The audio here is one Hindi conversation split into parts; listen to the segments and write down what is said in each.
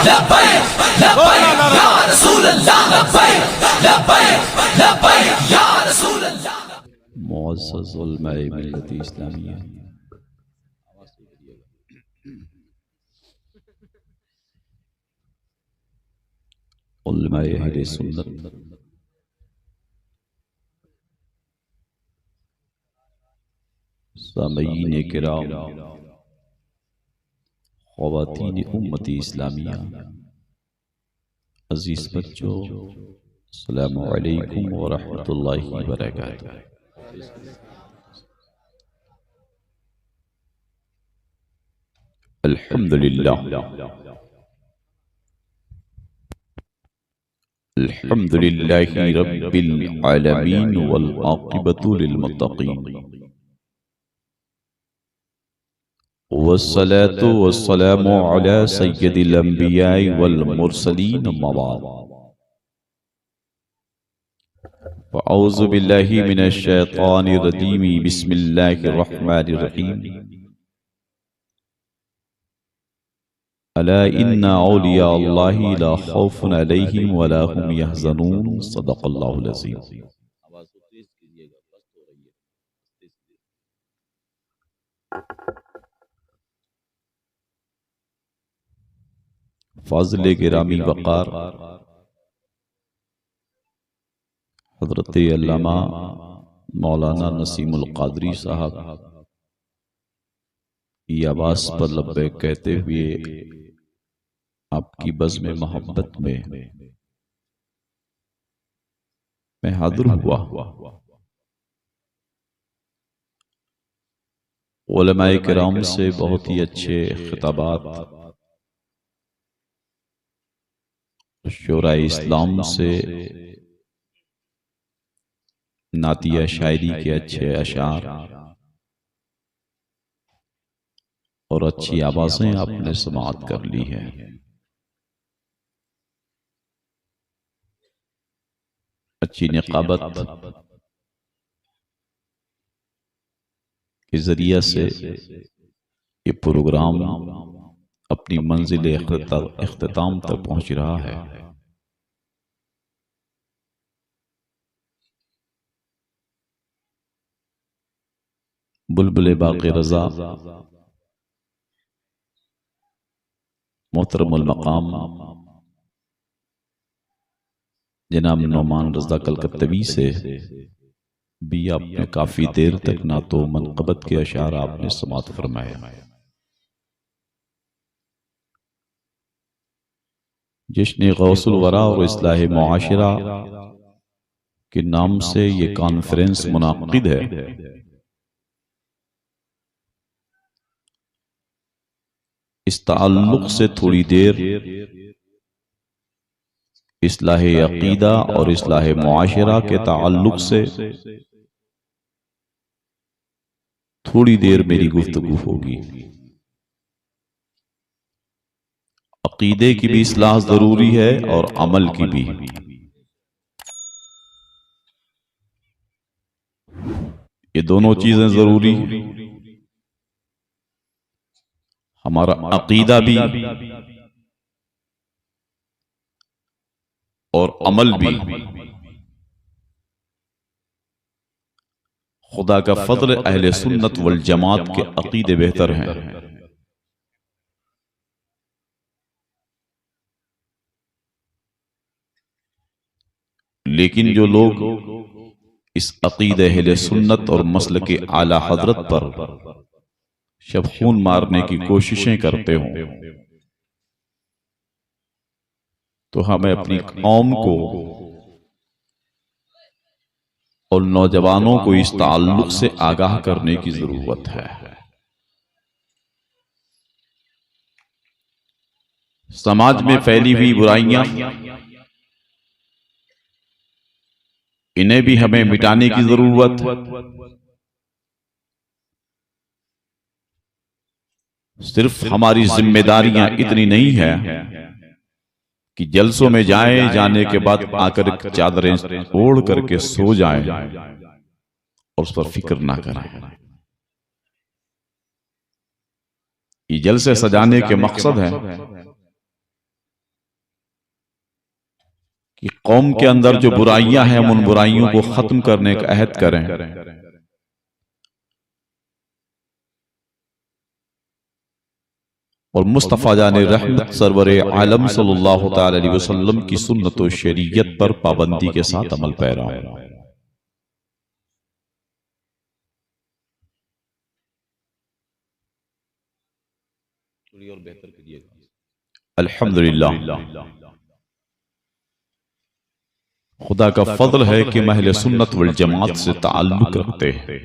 लब्बैक लब्बैक या रसूल अल्लाह, लब्बैक लब्बैक लब्बैक या रसूल अल्लाह। मुअज़्ज़ज़ उलमाए मिल्लत इस्लामिया, उलमाए अहले सुन्नत, सामईन किराम, ख़वातीन उम्मती इस्लामिया, अज़ीज़ बच्चों, अस्सलामु अलैकुम व रहमतुल्लाहि व बरकातुहू। अल्हम्दुलिल्लाह अल्हम्दुलिल्लाहि रब्बिल आलमीन वल आक़िबतु लिल मुत्तक़ीन वस्सलातु वस्सलामु अला सय्यिदिल अंबिया'i वल मुरसलीन, अम्मा बाद। फ़अऊज़ु बिल्लाहि मिनश शैतानिर रजीम, बिस्मिल्लाहिर रहमानिर रहीम। अला इन्ना औलिया अल्लाहि ला खौफुन अलैहिम वला हुम यहज़नून, सदक़ल्लाहुल अज़ीम। फ़ाज़िल गिरामी वक़ार हज़रत अल्लामा मौलाना नसीमुल क़ादरी साहब की आवाज़ पर लब्बैक कहते हुए आपकी बज़्म मोहब्बत में मैं हाज़िर हुआ। उलमाए किराम से बहुत ही अच्छे खिताबात, शुराए इस्लाम से नातिया शायरी के अच्छे अशार और अच्छी आवाज़ें आपने समाअत कर ली है। अच्छी निकाबत के जरिए से ये प्रोग्राम अपनी मंजिल इख्तिताम तक पहुंच रहा है। बुलबुल बाक़ी रज़ा मोहतरमुल मक़ाम जनाब नौमान रज़ा कलकत्तवी से भी आपने काफी देर तक ना तो मनक़बत के अशार आपने समाअत फरमाया, जिश्न गौसुल वरा और इस्लाह मुआशिरा के नाम से ये कॉन्फ्रेंस मुनाक़िद है। इस ताल्लुक़ से थोड़ी देर इस्लाह अक़ीदा और इस्लाह मुआशिरा के ताल्लुक़ से थोड़ी देर मेरी गुफ्तगू होगी। अक़ीदे की भी इस्लाह जरूरी है और अमल की भी। ये दोनों चीजें जरूरी हैं। हमारा अक़ीदा भी और अमल भी। खुदा का फज़ल, अहले सुन्नत वल जमात के अक़ीदे बेहतर हैं। लेकिन जो लोग इस अक़ीदे अहले सुन्नत और मसलक आला हज़रत पर शबख़ून मारने की कोशिशें करते हों, तो हमें अपनी कौम को और नौजवानों को इस ताल्लुक़ से आगाह करने की जरूरत है। समाज में फैली हुई बुराइयां, इन्हें भी हमें मिटाने की जरूरत है। सिर्फ हमारी जिम्मेदारियां इतनी नहीं है कि जलसों में जाएं, जाने के बाद आकर चादरें ओढ़ करके सो जाएं और उस पर फिक्र ना करें। ये जलसे सजाने के मकसद है कि कौम के अंदर जो बुराइयां हैं हम उन बुराइयों को खत्म करने का अहद करें। और मुस्तफ़ा जाने रहमत सरवरे आलम सल्लल्लाहु तआला अलैहि वसल्लम की सुन्नत और शरीयत पर पाबंदी के साथ अमल पैरा हूं। और बेहतर कीजिएगा। अल्हम्दुलिल्लाह, खुदा का फजल है कि महले सुन्नत वल जमात से ताल्लुक रखते हैं।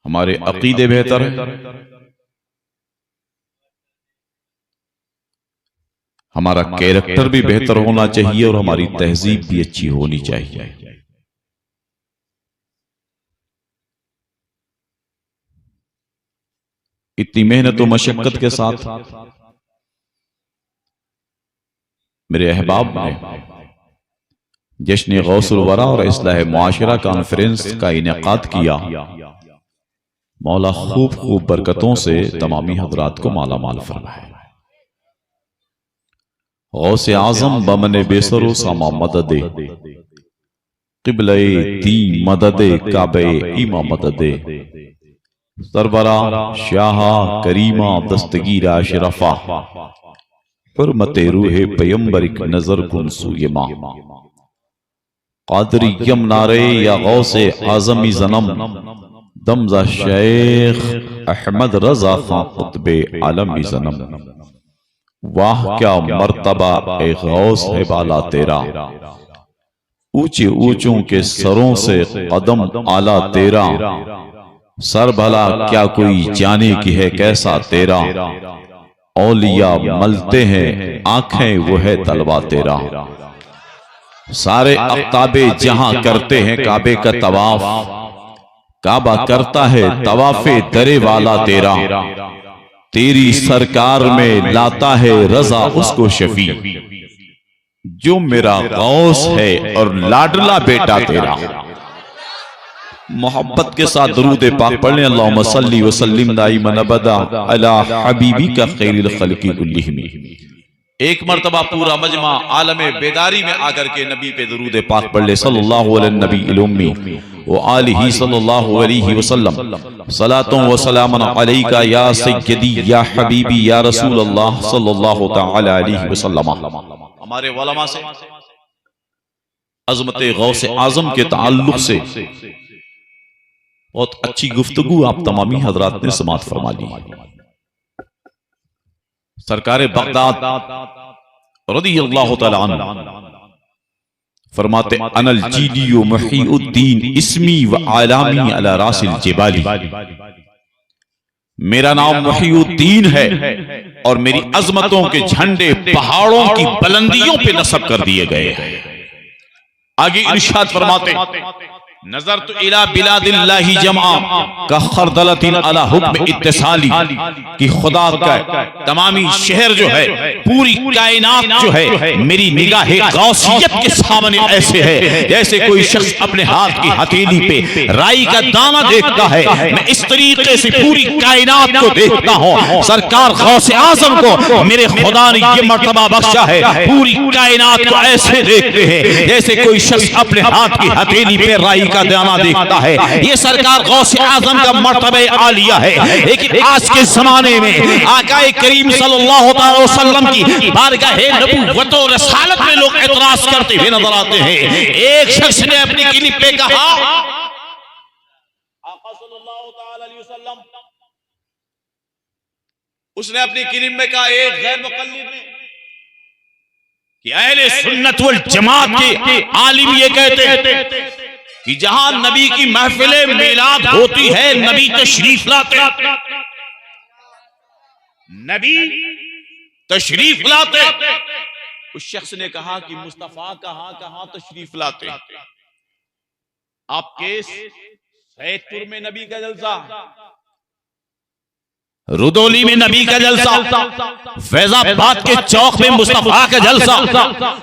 हमारे अकीदे बेहतर है, हमारा कैरेक्टर भी बेहतर होना चाहिए और हमारी तहजीब भी अच्छी होनी चाहिए। इतनी मेहनत और मशक्कत के साथ मेरे अहबाब ने जश्न गौसुल वरा और इस्लाह मुआशरा कॉन्फ्रेंस का इनेकाद किया। मौला खूब खूब बरकतों से तमामी हजरात को माला माल फरमाए। गौसे आजम बमने बेसरो सामा मददे क़िबले दी मददे काबे इमा मददे सरवरा शाहा करीमा दस्तगीरा शरफा हुर्मते रूहे पैगंबरिक नजर कुन सुयमा कादरी यम नारे या गौसे आजमी जन्म दमजा शेख अहमद रजा खां कुतबे आलमी जन्म। वाह क्या मर्तबा ए गौस है बाला तेरा, ऊंचे ऊंचों के सरों से कदम आला तेरा। सर भला क्या कोई जाने की है कैसा तेरा, औलिया मलते हैं आंखें वो है तलवा तेरा। सारे अख्ताबे जहां करते हैं काबे का तवाफ, काबा करता है तवाफे दरे वाला तेरा। तेरी सरकार में लाता है रजा उसको शफी, जो मेरा गौस है और लाडला बेटा तेरा। मोहब्बत के साथ दरूद पाक पढ़ने। अल्लाहुम्मा सल्ली व सल्लिम दाइमन अबदा अला हबीबिका खैरिल खल्क़ि कुल्लिहिम। एक मर्तबा पूरा मजमा आलमे बेदारी में आकर के नबी पे दरूद पाक पढ़ ले सल्लल्लाहु अलैहि नबी उम्मी व आलिही सल्लल्लाहु अलैहि वसल्लम। सलातों व सलामन अलैका या सय्यदी या हबीबी या रसूल अल्लाह सल्लल्लाहु तआला अलैहि वसल्लम। हमारे उलमा से अज़मत गौसे आजम के ताल्लुक से बहुत अच्छी गुफ्तगू आप तमामी हजरात ने समात फरमा ली। सरकार बगदाद रज़ियल्लाहु तआला अन्हु फरमाते अनल जीलियो मुहीउद्दीन इस्मी व आलामी अला रासिल जिबाली। मेरा नाम मुहीउद्दीन है और मेरी अजमतों के झंडे पहाड़ों की बुलंदियों पे नस्ब कर दिए गए हैं। आगे इरशाद फरमाते नजर तो इला बिलादिल्लाहि जमा का खरदलतिन अला हुक्म इत्तिसाली, कि खुदा का तमामी शहर जो है पूरी कायनात जो है मेरी निगाह गौसियत के सामने ऐसे है जैसे कोई शख्स अपने हाथ की हथेली पे राई का दाना देखता है। मैं इस तरीके से पूरी कायनात को देखता हूँ। सरकार गौसे आजम को मेरे खुदा ने ये मर्तबा बख्शा है, पूरी कायनात को ऐसे देखते हैं जैसे कोई शख्स अपने हाथ की हथेली पे राई का दाना देखता है। ये सरकार गौसे आजम का मर्तबा आलिया है। लेकिन आज के जमाने में आकाए करीम सल्लल्लाहु अलैहि वसल्लम की बारगाह नबूवत और रसालत में लोग एतराज करते हुए नजर आते हैं। एक शख्स ने अपनी क्लिप पे कहा आका सल्लल्लाहु अलैहि वसल्लम, उसने अपनी क्लिप में कहा एक गैर मुक़ल्लिद ने कि अहले सुन्नत वल जमात के आलिम ये कहते हैं कि जहां नबी की महफिले मिलाद होती है नबी तशरीफ लाते, नबी तशरीफ लाते। उस शख्स ने कहा कि मुस्तफा कहां तशरीफ लाते। आपके सैदपुर में नबी का जलसा, रुदौली में नबी का जलसा, फैजाबाद के चौक में मुस्तफा का जलसा,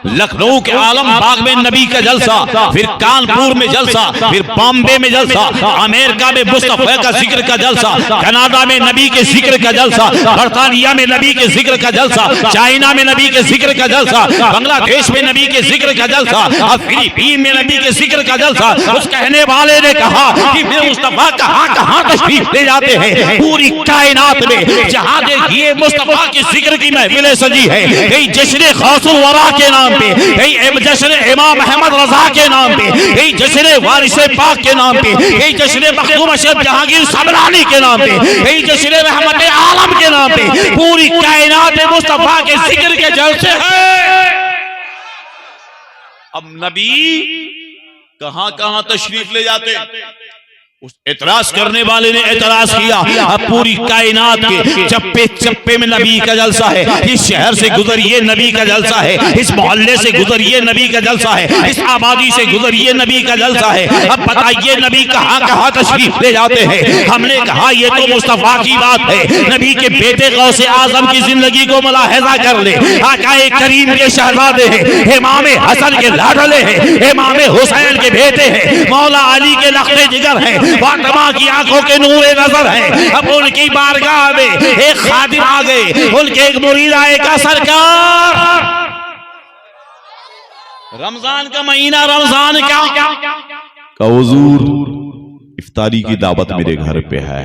लखनऊ के आलम बाग में नबी का जलसा, फिर कानपुर में जलसा, फिर बॉम्बे में जलसा, अमेरिका में मुस्तफा का जिक्र का जलसा, कनाडा में नबी के जिक्र का जलसा, बर्तानिया में नबी के जिक्र का जलसा, चाइना में नबी के जिक्र का जलसा, बांग्लादेश में नबी के जिक्र का जलसा, और फिलीपीन में नबी के जिक्र का जलसा। उस कहने वाले ने कहा कि फिर मुस्तफा कहां कहां तशरीफ ले जाते हैं पूरी कायनात में, जहां देखिए मुस्तफा की जिक्र की महफिलें सजी है, कहीं जश्न गौसुल वरा के नाम पे, कहीं जश्न इमाम अहमद रजा के नाम पे, कहीं जश्न वारिस पाक के नाम पे, कहीं जश्न मखदूम अशरफ जहांगीर सबरानी के नाम पे, कहीं जश्न रहमत आलम के नाम पे, पूरी कायनात में मुस्तफा के जिक्र के जलसे हैं। अब नबी कहां कहां तशरीफ ले जाते, उस एतराज करने वाले ने एतराज किया, अब पूरी कायनात के चप्पे चप्पे में नबी का जलसा है, इस शहर से गुजरिए नबी का जलसा है, इस मोहल्ले से गुजरिए नबी का जलसा है, इस आबादी से गुजरिए नबी का जलसा है। अब बताइए नबी कहां कहां तशरीफ ले जाते हैं। हमने कहा ये तो मुस्तफा की बात है, नबी के बेटे गौसे आजम की जिंदगी को मुलाहिजा कर ले। आकाए करीम के शहजादे हैं, इमाम हसन के लाडले हैं, इमाम हुसैन के बेटे हैं, मौला अली के लख्ते जिगर हैं, फातिमा की आंखों के नूरे नजर है। अब उनकी बारगाह में एक खादिम आ गए, उनके एक मुरीद आए का सरकार, रमजान का महीना, रमजान का हुजूर इफ्तारी की दावत मेरे घर पे है,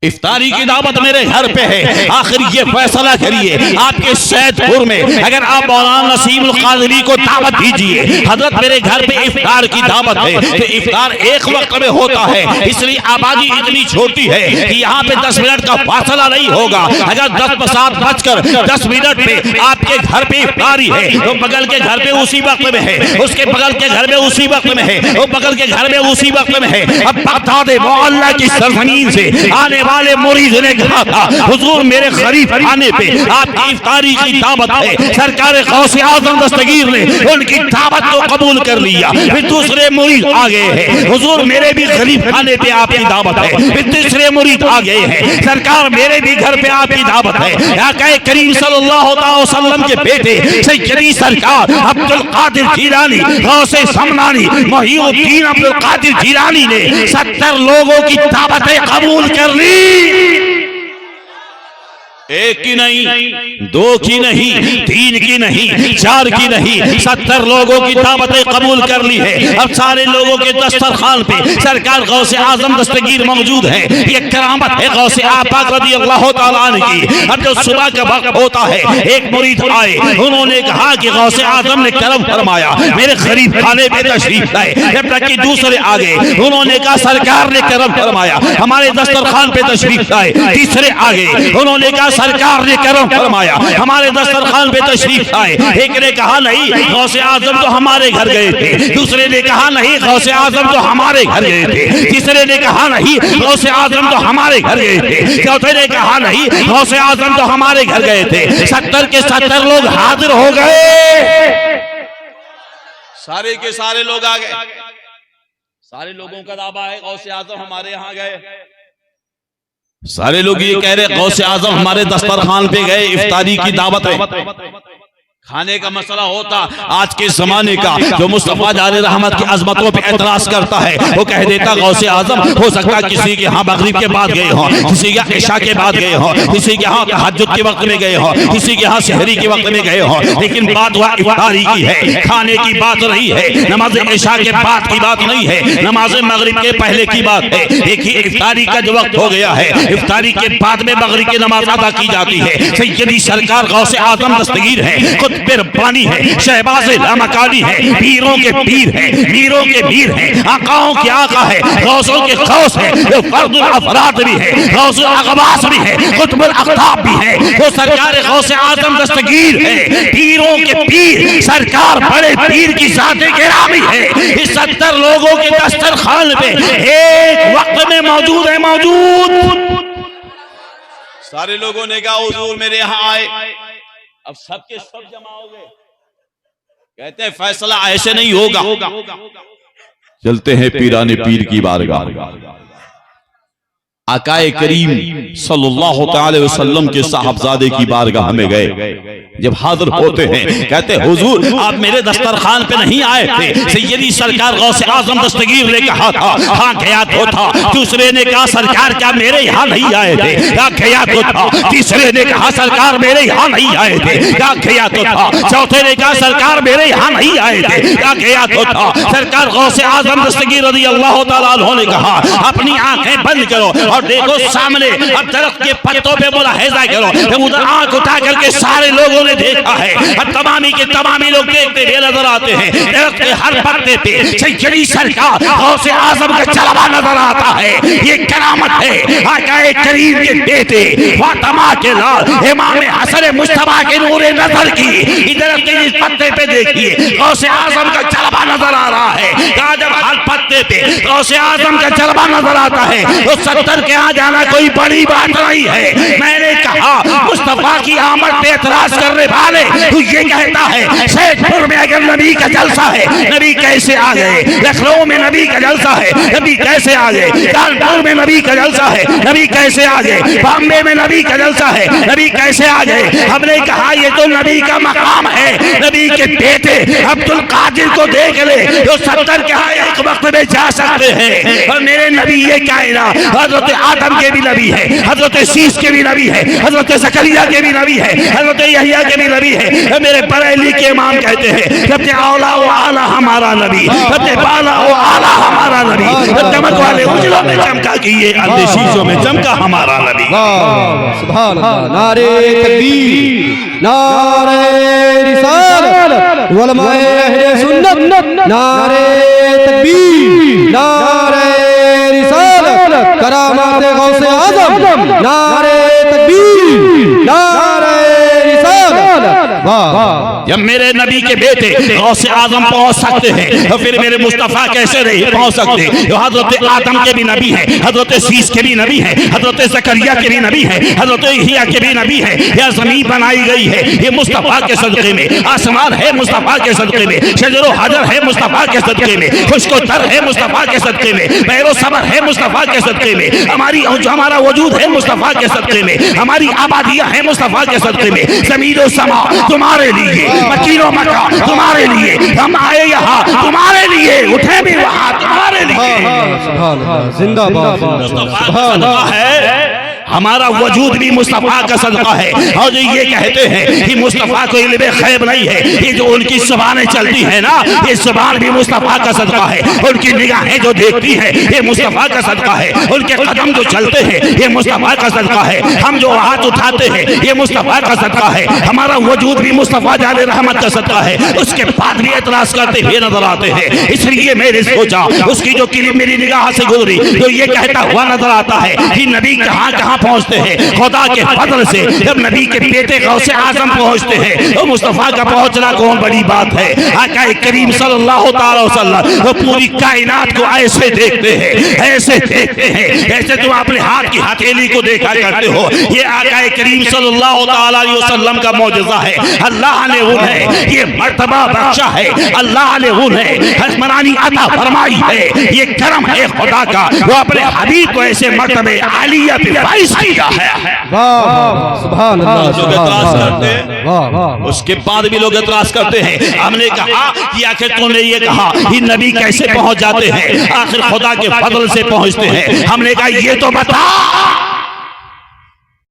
इफ्तारी की दावत मेरे घर पे है। आखिर ये फैसला करिए आपके सैदपुर में अगर आप मौलाना नसीमुल कादरी को दावत दीजिए, हजरत मेरे घर पे इफ्तार की दावत है, तो इफ्तार एक वक्त में होता है, इसलिए आबादी इतनी छोटी है कि यहाँ पे 10 मिनट का फासला नहीं होगा। अगर 10:07 पे आपके घर पे इफ्तारी है तो बगल के घर पे उसी वक्त में है, उसके बगल के घर में उसी वक्त में है, वो बगल के घर में उसी वक्त में है। अब बगदाद मोहल्ला की सरजमीन से आने वाले मुरीद ने कहा था हुजूर मेरे गरीब खाने पे आपकी इफ्तारी की दावत है। सरकार गौसे आजम दस्तगीर ने उनकी दावत को कबूल कर लिया। फिर दूसरे मुरीद आ गए हैं, हुजूर मेरे भी गरीब खाने पे आपकी दावत है। फिर तीसरे मुरीद आ गए हैं, सरकार मेरे भी घर पे आपकी दावत है। आका करीम सल्लल्लाहु अलैहि वसल्लम के बेटे सैयदी सरकार अब्दुल कादिर जिलानी गौसे समनानी मोहिउद्दीन अब्दुल कादिर जिलानी ने 70 लोगों की दावतें कबूल कर ली। एक की नहीं, 2 की नहीं, 3 की नहीं, 4 की नहीं, 70 लोगों की दावतें कबूल कर ली है। अब सारे लोगों के दस्तरखान पे सरकार गौसे आजम दस्तगीर मौजूद है। ये करामत है गौसे आपाक रज़ियल्लाहु तआला अन्हु की। अब जो सुबह का वक्त होता है, एक मुरीद आए, उन्होंने कहा कि गौसे आजम ने करम फरमाया, मेरे गरीब खाने पे तशरीफ लाए। जब तक कि दूसरे आ गए, उन्होंने कहा सरकार ने करम फरमाया, हमारे दस्तरखान पे तशरीफ लाए। तीसरे आ गए, उन्होंने कहा सरकार ने करम फरमाया, हमारे दस्तरखान पे तशरीफ आए। एक ने कहा नहीं गौसे आजम तो हमारे घर गए थे, दूसरे ने कहा नहीं गौसे आजम तो हमारे घर गए थे, तीसरे ने कहा नहीं गौसे आजम तो हमारे घर गए थे, चौथे ने कहा नहीं गौसे आजम तो हमारे घर गए थे। 70 के 70 लोग हाजिर हो गए, सारे के सारे लोग आ गए। सारे लोगों का दावा है गौसे आजम हमारे यहाँ गए। सारे लोग ये कह रहे गौसे आजम हमारे दस्तरखान पे गए, इफ्तारी की दावत है। खाने का मसला होता आज के जमाने का, जो मुस्तफा जाने रहमत की अजमतों पे एतराज करता है वो कह देता गौसे आजम हो सकता किसी के यहाँ मगरिब के बाद गए हों, किसी के यहाँ इशा के बाद गए हों, किसी के यहाँ तहज्जुद के वक्त में गए हों, किसी के यहाँ सहरी के वक्त में गए हों, लेकिन बात वह इफ्तारी की है, खाने की बात नहीं है, नमाज इशा के बाद की बात नहीं है, नमाज मगरिब के पहले की बात है। देखिए इफ्तारी का जो वक्त हो गया है, इफ्तारी के बाद में मगरिब की नमाज अदा की जाती है। सैयदी सरकार गौसे आजम दस्तगीर है, रब्बानी है, शहबाज लामकानी है, पीरों के पीर है, मीरों के मीर है, आकाओं के आका है, गौसों के गौस है, वो फर्दुल अफराद भी है, गौसुल अगवास भी है, कुतुबुल अख्ताब भी है, वो सरकार गौसे आजम दस्तगीर है, पीरों के पीर सरकार बड़े पीर की ज़ाते गिरामी है। इस 70 लोगों के दस्तरखान पे एक वक्त में मौजूद है, मौजूद। सारे लोगों ने कहा हुजूर मेरे यहाँ आए, अब सबके सब जमा हो गए। कहते हैं फैसला ऐसे नहीं होगा, चलते हैं पीराने पीर की बारगाह। आकाए करीम सल्लल्लाहु अलैहि वसल्लम के साहबजादे की बारगाह में गए। जब हाजिर होते हैं कहते हुजूर आप मेरे दस्तरखान पे नहीं आए थे, सैयदी सरकार गौसे आजम दस्तगीर ने कहा था हाँ गया तो था। दूसरे ने कहा सरकार क्या मेरे यहाँ नहीं आए थे, क्या गया तो था। तीसरे ने कहा सरकार मेरे यहाँ नहीं आए थे, क्या गया तो था। चौथे ने कहा सरकार मेरे यहाँ नहीं आए थे, क्या गया तो था। सरकार गौसे आजम दस्तगीर रज़ियल्लाहु तआला अन्हु ने कहा अपनी आंखें बंद करो और देखो सामने, अब दरख्त के पत्तों पे मुलाहिजा करो। जब उधर आंख उठा करके सारे लोगों ने देखा है, अब तमामी के तमामी लोग देखते हुए नजर आते हैं। दरख्त के हर पत्ते पे सैयदी सरकार गौसे आजम का जलवा नजर आता है। ये करामत है आकाए करीम के बेटे फातिमा के लाल इमाम हसन मुस्तफा के नूरे नजर की। इधर के इस पत्ते पे देखिए गौसे आजम का जलवा नजर आ रहा है। कहा जब हर पत्ते पे गौसे आजम का जलवा नजर आता है तो 70 के यहाँ जाना कोई बड़ी बात नहीं है। मैंने कहा मुस्तफा की आमद पे एतराज करने वाले तू ये कहता है सैदपुर में अगर नबी का जलसा है नबी कैसे आ गए, लखनऊ में नबी का जलसा है नबी कैसे आ गए, कानपुर में नबी का जलसा है नबी कैसे आ गए, बॉम्बे में नबी का जलसा है नबी कैसे आ गए। हमने कहा ये तो नबी का मकाम है। नबी के बेटे अब्दुल कादिर को देख ले जो 70 के यहाँ एक वक्त में जा सकते हैं। और मेरे नबी ये कायनात हजरत आदम के भी नबी है, हजरत शीश के भी नबी है, हजरत जकरिया के भी नबी है, हजरत यहया के भी नबी है। मेरे बरेली के इमाम कहते हैं सबसे औला व आला हमारा नबी, सबसे बाला व आला हमारा नबी, चमक वाले उजलों में चमका कि ये अंधे शीशों में चमका हमारा नबी। सुभान अल्लाह। नारे तकबीर, नारे रिसालत, उलमाए अहले सुन्नत, नारे तकबीर, नारे रिसालत, करामात गौसे आजम, नारे तकबीर, नारे रिसालत। वाह। जब मेरे नबी के बेटे गौसे आजम पहुंच सकते हैं तो फिर मेरे मुस्तफा कैसे नहीं पहुंच सकते। जो हजरत आदम के भी नबी है, हजरत शीश के भी नबी है, हजरत जकरिया के भी नबी है, हजरत यहया के भी नबी है। यह जमीन बनाई गई है ये मुस्तफा के सदके में, आसमान है मुस्तफा के सदके में, शजरो हजर है मुस्तफा के सदके में, खुश्को तर है मुस्तफा के सदके में, बैरो सबर है मुस्तफा के सदके में, हमारा वजूद है मुस्तफा के सदके में, हमारी आबादियां है मुस्तफा के सदके में। ज़मीन समा तुम्हारे लिए, मकीनो मका तुम्हारे लिए, हम आए यहाँ तुम्हारे लिए, उठे भी वहाँ तुम्हारे लिए। जिंदाबाद। मुस्तफा है हमारा वजूद भी मुस्तफा का सदका है। और जो ये कहते हैं कि मुस्तफा को इल्मे खैब नहीं है, ये जो उनकी ज़बानें चलती है ना ये ज़बान भी मुस्तफा का सदका है। उनकी निगाहें जो देखती है ये मुस्तफा का सदका है। उनके कदम जो चलते हैं ये मुस्तफा का सदका है। हम जो हाथ उठाते हैं ये मुस्तफा का सदका है। हमारा वजूद भी मुस्तफा जाने रहमत का सदका है। उसके बाद भी एतराज करते हुए नजर आते हैं। इसलिए मैंने सोचा उसकी जो किलिम मेरी निगाह से गुजरी तो ये कहता हुआ नजर आता है कि नबी कहाँ कहाँ पहुंचते हैं खुदा के फजल से। जब नबी के बेटे गौसे आजम पहुंचते हैं तो मुस्तफा का पहुंचना कौन बड़ी बात है। आका करीम सल्लल्लाहु अलैहि वसल्लम तो पूरी कायनात को ऐसे देखते हैं, ऐसे देखते हैं जैसे तुम अपने हाथ की हथेली को देखा करते हो। ये आका करीम सल्लल्लाहु अलैहि वसल्लम का मौजज़ा है। अल्लाह ने उन्हें ये मर्तबा बख्शा है, अल्लाह ने उन्हें हस्मरानी अता फरमाई है। ये करम है खुदा का, वो अपने हबीब को ऐसे मर्तबे आलिया पे फाइज किया है। सुभान अल्लाह। लोग एतराज करते हैं, उसके बाद भी लोग एतराज करते हैं। हमने कहा कि आखिर तुमने ये कहा कि नबी कैसे पहुंच जाते हैं, आखिर खुदा के फजल से पहुंचते हैं। हमने कहा ये तो बता